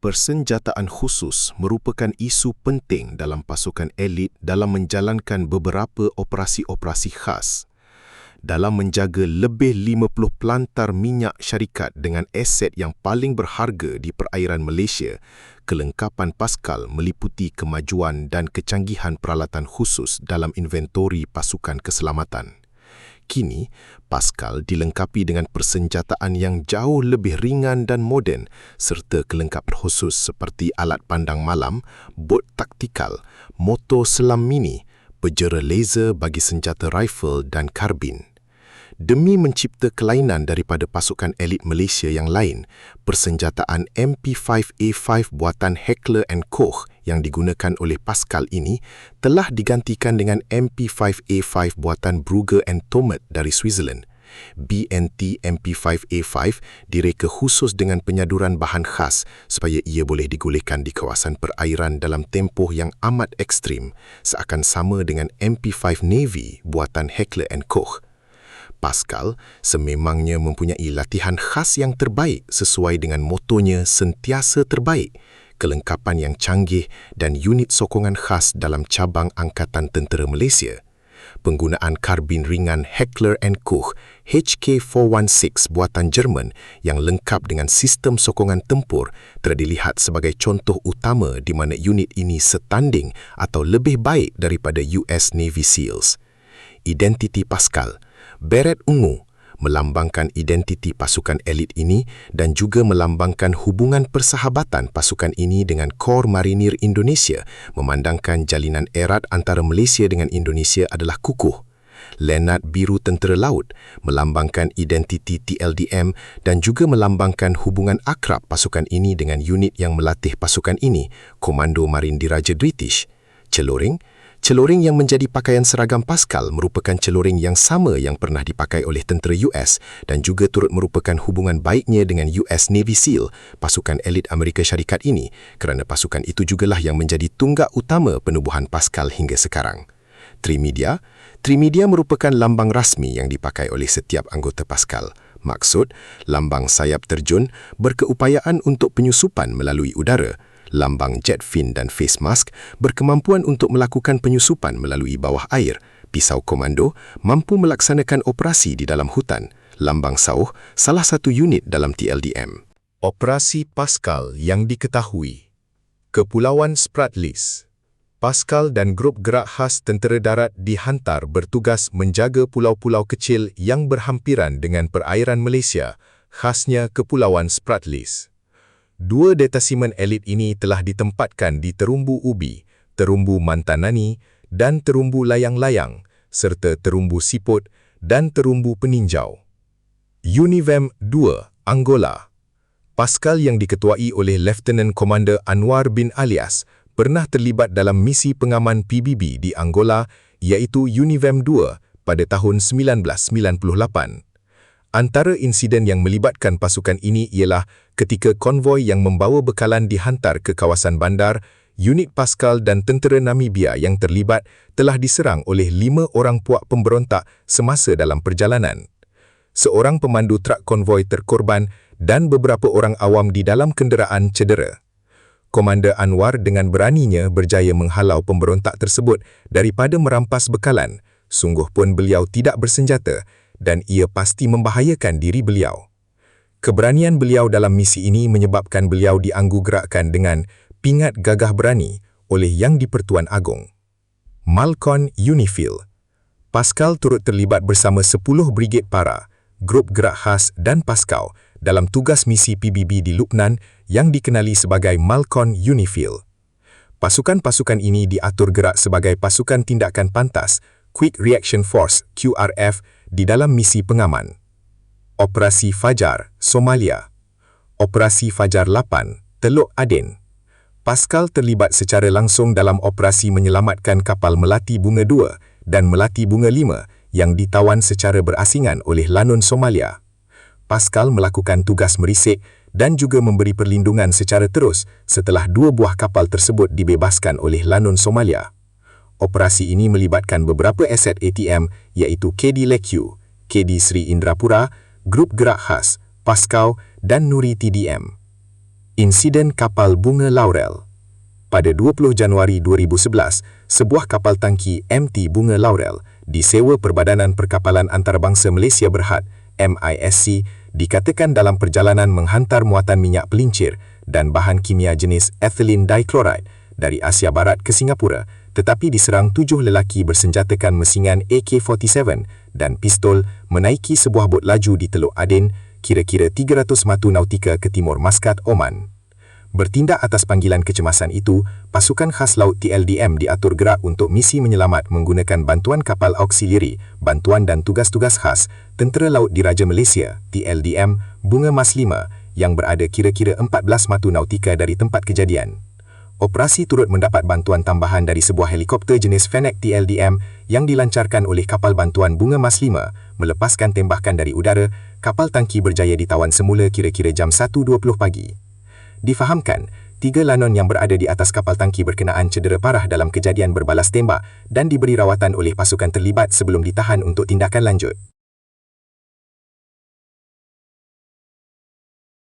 Persenjataan khusus merupakan isu penting dalam pasukan elit dalam menjalankan beberapa operasi-operasi khas. Dalam menjaga lebih 50 pelantar minyak syarikat dengan aset yang paling berharga di perairan Malaysia, kelengkapan Pascal meliputi kemajuan dan kecanggihan peralatan khusus dalam inventori pasukan keselamatan. Kini, Pascal dilengkapi dengan persenjataan yang jauh lebih ringan dan moden serta kelengkapan khusus seperti alat pandang malam, bot taktikal, motor selam mini, penjara laser bagi senjata rifle dan karbin. Demi mencipta kelainan daripada pasukan elit Malaysia yang lain, persenjataan MP5A5 buatan Heckler & Koch yang digunakan oleh Pascal ini telah digantikan dengan MP5A5 buatan Brugger & Tomet dari Switzerland. BNT MP5A5 direka khusus dengan penyaduran bahan khas supaya ia boleh digulirkan di kawasan perairan dalam tempoh yang amat ekstrim, seakan sama dengan MP5 Navy buatan Heckler & Koch. Pascal sememangnya mempunyai latihan khas yang terbaik sesuai dengan motonya sentiasa terbaik, kelengkapan yang canggih dan unit sokongan khas dalam cabang Angkatan Tentera Malaysia. Penggunaan karbin ringan Heckler & Koch HK416 buatan Jerman yang lengkap dengan sistem sokongan tempur telah dilihat sebagai contoh utama di mana unit ini setanding atau lebih baik daripada US Navy SEALs. Identiti Pascal, beret ungu, melambangkan identiti pasukan elit ini dan juga melambangkan hubungan persahabatan pasukan ini dengan Kor Marinir Indonesia, memandangkan jalinan erat antara Malaysia dengan Indonesia adalah kukuh. Lenat biru tentera laut, melambangkan identiti TLDM dan juga melambangkan hubungan akrab pasukan ini dengan unit yang melatih pasukan ini, Komando Marin Diraja British. Celoring yang menjadi pakaian seragam Pascal merupakan celoring yang sama yang pernah dipakai oleh tentera US dan juga turut merupakan hubungan baiknya dengan US Navy SEAL, pasukan elit Amerika Syarikat ini, kerana pasukan itu jugalah yang menjadi tunggak utama penubuhan Pascal hingga sekarang. Trimedia merupakan lambang rasmi yang dipakai oleh setiap anggota Pascal. Maksud, lambang sayap terjun berkeupayaan untuk penyusupan melalui udara. Lambang jet fin dan face mask berkemampuan untuk melakukan penyusupan melalui bawah air. Pisau komando mampu melaksanakan operasi di dalam hutan. Lambang sauh salah satu unit dalam TLDM. Operasi Pascal yang diketahui. Kepulauan Spratleys. Pascal dan grup gerak khas tentera darat dihantar bertugas menjaga pulau-pulau kecil yang berhampiran dengan perairan Malaysia, khasnya Kepulauan Spratleys. Dua detasimen elit ini telah ditempatkan di Terumbu Ubi, Terumbu Mantanani dan Terumbu Layang-Layang, serta Terumbu Siput dan Terumbu Peninjau. Univem 2, Angola. Pascal yang diketuai oleh Lieutenant Commander Anwar bin Alias pernah terlibat dalam misi pengaman PBB di Angola iaitu Univem 2 pada tahun 1998. Antara insiden yang melibatkan pasukan ini ialah ketika konvoi yang membawa bekalan dihantar ke kawasan bandar, unit Pascal dan tentera Namibia yang terlibat telah diserang oleh 5 orang puak pemberontak semasa dalam perjalanan. Seorang pemandu trak konvoi terkorban dan beberapa orang awam di dalam kenderaan cedera. Komander Anwar dengan beraninya berjaya menghalau pemberontak tersebut daripada merampas bekalan. Sungguh pun beliau tidak bersenjata dan ia pasti membahayakan diri beliau. Keberanian beliau dalam misi ini menyebabkan beliau dianggugerakkan dengan pingat gagah berani oleh Yang di-Pertuan Agong. Malcon Unifil. Pascal turut terlibat bersama 10 brigade para, grup gerak khas dan Paskau dalam tugas misi PBB di Lubnan yang dikenali sebagai Malcon Unifil. Pasukan-pasukan ini diatur gerak sebagai pasukan tindakan pantas, Quick Reaction Force QRF di dalam misi pengaman. Operasi Fajar, Somalia. Operasi Fajar 8, Teluk Aden. Pascal terlibat secara langsung dalam operasi menyelamatkan kapal Melati Bunga 2 dan Melati Bunga 5 yang ditawan secara berasingan oleh Lanun Somalia. Pascal melakukan tugas merisik dan juga memberi perlindungan secara terus setelah 2 buah kapal tersebut dibebaskan oleh Lanun Somalia. Operasi ini melibatkan beberapa aset ATM iaitu KD Lekyu, KD Sri Indrapura, Grup Gerak Khas, Paskau dan Nuri TDM. Insiden kapal Bunga Laurel. Pada 20 Januari 2011, sebuah kapal tangki MT Bunga Laurel disewa Perbadanan Perkapalan Antarabangsa Malaysia Berhad MISC dikatakan dalam perjalanan menghantar muatan minyak pelincir dan bahan kimia jenis ethylene dichloride dari Asia Barat ke Singapura, tetapi diserang 7 lelaki bersenjatakan mesingan AK-47 dan pistol menaiki sebuah bot laju di Teluk Aden, kira-kira 300 matu nautika ke timur Maskat, Oman. Bertindak atas panggilan kecemasan itu, pasukan khas laut TLDM diatur gerak untuk misi menyelamat menggunakan bantuan kapal auksiliari, bantuan dan tugas-tugas khas Tentera Laut Diraja Malaysia TLDM Bunga Mas 5 yang berada kira-kira 14 matu nautika dari tempat kejadian. Operasi turut mendapat bantuan tambahan dari sebuah helikopter jenis Fennec TLDM yang dilancarkan oleh kapal bantuan Bunga Mas 5 melepaskan tembakan dari udara. Kapal tangki berjaya ditawan semula kira-kira jam 1.20 pagi. Difahamkan, 3 lanon yang berada di atas kapal tangki berkenaan cedera parah dalam kejadian berbalas tembak dan diberi rawatan oleh pasukan terlibat sebelum ditahan untuk tindakan lanjut.